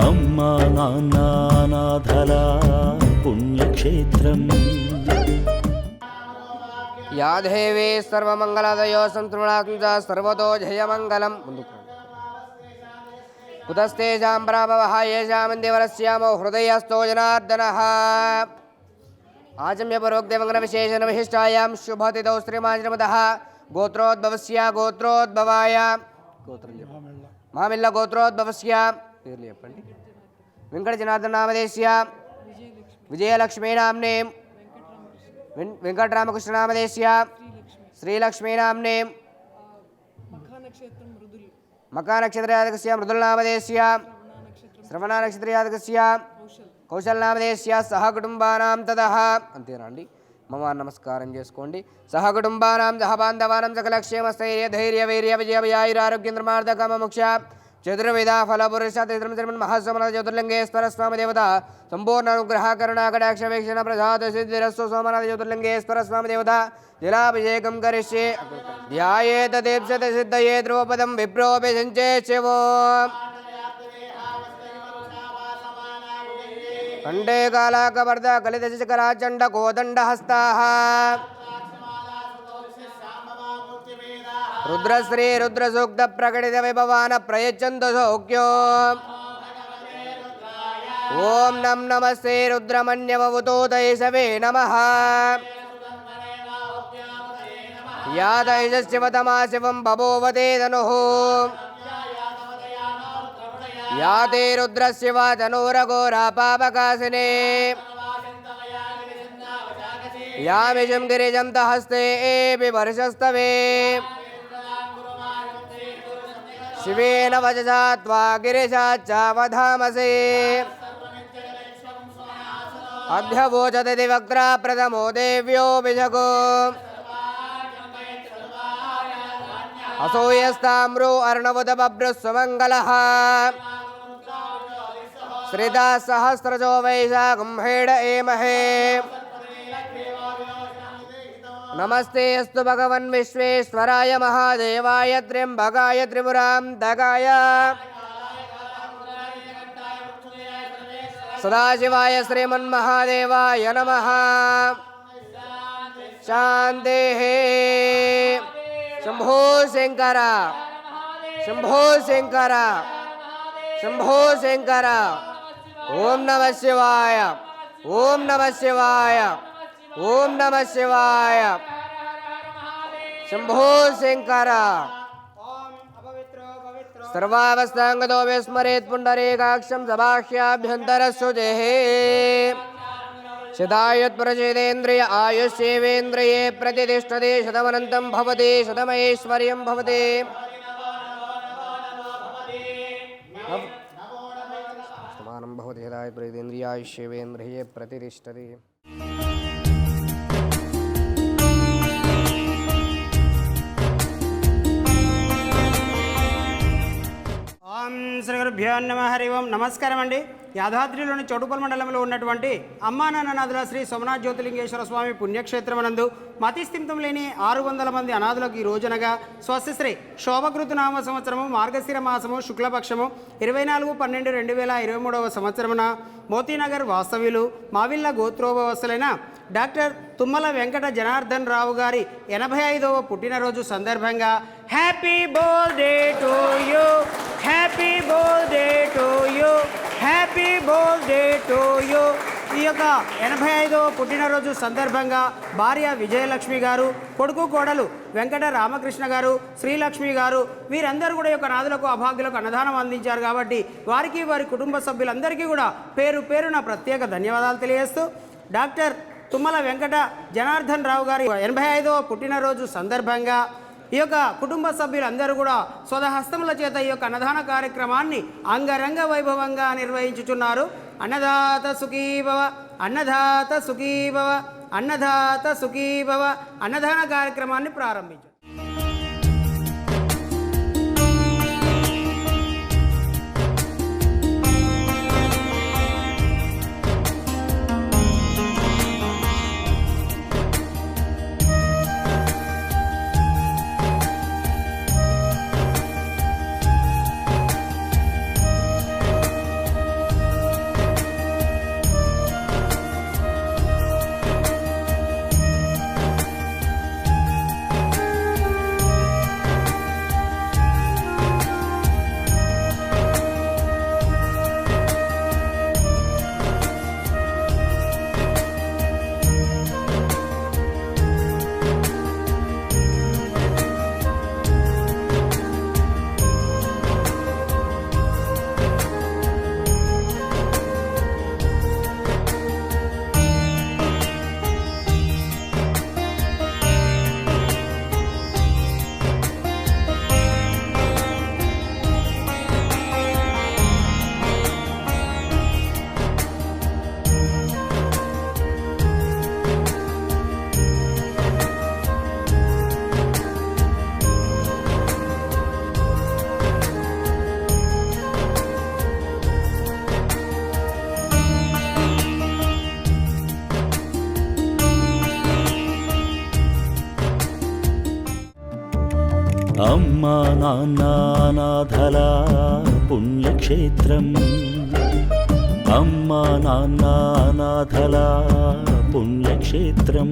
అమ్మా నాన్న అనాథల పుణ్యక్షేత్రం. యా దేవీ సర్వమంగళదయో సంతృణాత్మ సర్వతో జయమంగళం. కుతస్తేజాం ప్రాభవః యేషామందివరస్యామో హృదయస్థో జనార్దనః. ఆచమ్యపరోక్తమంగళవిశేషణ విశిష్టాయాం శుభతిథౌ శ్రీమాంజనమతః గోత్రోద్భవస్య గోత్రోద్భవాయ మామిళ్ళ గోత్రోద్భవస్య పేర్లు చెప్పండి. వెంకట జనార్దన నామదేశ్య విజయలక్ష్మీ నామ్నే వెంకటరామకృష్ణ నామదేశ్య శ్రీలక్ష్మీ నామ్నే మకా నక్షత్రయాదకస్య మృదుల నామదేశ్య శ్రవణ నక్షత్రయాదకస్య కౌశల్ నామదేశ్య సహ కుటుంబానాం తదః. అంతేనా అండి? మమ నమస్కారం చేసుకోండి. సహ కుటుంబానాం సహ బాంధవానాం సకలక్షేమస్థైర్య ధైర్య వీర్య విజయ విజయాయురారోగ్యేంద్రమార్ధకామ మోక్ష చతుర్విధ ఫలపురుష త్రిమృతిర్మన్ మహాస్వమన జ్యోతిర్లింగేశ్వర స్వామి దేవత సంపూర్ణ అనుగ్రహ కరుణా కటాక్ష వీక్షణ ప్రసాద సిద్ధిరస్సు సోమనాథ జ్యోతిర్లింగేశ్వర స్వామి దేవత జలాభిషేకం కరిష్యే ధ్యాయేత దీప్సత సిద్ధయే ధ్రువపదం విప్రోపి సంచేత్స్యవో కండే కాళాకవర్ధ కలిత శిఖరాచండ కోదండహస్తాః రుద్రశ్రీ రుద్రసూక్త ప్రకటిత విభవాన ప్రయచ్చంతు సౌఖ్యో. ఓం నం నమస్తే రుద్రమన్యవతోదయసవే నమః. యాదైజశివతమా శివం బభూవతే ధనుః యాతే రుద్రశివ ధనురఘోరా పాపకాశినే యామిషం గిరిజం తహస్తే బివర్షస్తవే శివేన వచసా త్వా గిరిశాచ్చావధామసే అధ్యవోచతి వక్త్రా ప్రథమో దేవ్యో విజగో అసూయస్తామ్రో అర్ణవద బభ్రస్వమంగళః శ్రీదా సహస్రజో వైశాఖం హేడ ఏమహే. నమస్తే అస్తు భగవన్ విశ్వేశ్వరాయ మహాదేవాయ త్ర్యంబకాయ త్రిపురాంతకాయ సదాశివాయ శ్రీమన్మహాదేవాయ నమః. శాంతిః. శంభో శంకర శంభో శంకర శంభో శంకర. ఓం నమః శివాయ ఓం నమః శివాయ ఓం నమః శివాయ. శంభో శంకర. సర్వావస్థాంగతో విస్మరేత్ పుండరీకాక్షం సబాహ్యాభ్యంతరశుచేః. శతాయుత్ప్రచేదేంద్రియ ఆయుష్యేవేంద్రియే ప్రతిష్టతే శతమనంతం భవతి శతమైశ్వర్యం భవతి. సమానం భవతి శతాయుత్ప్రచేదేంద్రియ ఆయుష్యేవేంద్రియే ప్రతిష్టతే. ఓం శ్రీ గురుభ్యో నమః. హరి ఓం. నమస్కారం అండి. యాదాద్రిలోని చౌటుపల్ మండలంలో ఉన్నటువంటి అమ్మా నాన్ననాథుల శ్రీ సోమనాథ జ్యోతిర్లింగేశ్వర స్వామి పుణ్యక్షేత్రమనందు మతిస్థిమితం లేని 600 మంది అనాథులకు ఈ రోజునగా స్వస్తిశ్రీ శోభకృతునామ సంవత్సరము మార్గశిర మాసము శుక్లపక్షము 24/12/2023 సంవత్సరమున మోతీనగర్ వాస్తవ్యులు మావిళ్ళ గోత్రోభవస్థలైన డాక్టర్ తుమ్మల వెంకట జనార్దన్ రావు గారి 85వ పుట్టినరోజు సందర్భంగా happy birthday to you, happy birthday to you, happy birthday to you. ఈ యొక్క 85వ పుట్టినరోజు సందర్భంగా భార్య విజయలక్ష్మి గారు, కొడుకు కోడలు వెంకట రామకృష్ణ గారు, శ్రీలక్ష్మి గారు వీరందరూ కూడా ఈ యొక్క నాదులకు అభాగ్యులకు అన్నదానం అందించారు. కాబట్టి వారికి వారి కుటుంబ సభ్యులందరికీ కూడా పేరు పేరున ప్రత్యేక ధన్యవాదాలు తెలియజేస్తూ డాక్టర్ తుమ్మల వెంకట జనార్దన్ రావు గారి 85వ పుట్టినరోజు సందర్భంగా ఈ యొక్క కుటుంబ సభ్యులందరూ కూడా స్వహస్తముల చేత ఈ యొక్క అన్నదాన కార్యక్రమాన్ని అంగరంగ వైభవంగా నిర్వహించుచున్నారు. అన్నదాత సుఖీభవ, అన్నదాత సుఖీభవ, అన్నదాత సుఖీభవ అన్నదాన కార్యక్రమాన్ని ప్రారంభించారు. అమ్మా నాన్న అనాథల పుణ్యక్షేత్రం అమ్మా నాన్న అనాథల పుణ్యక్షేత్రం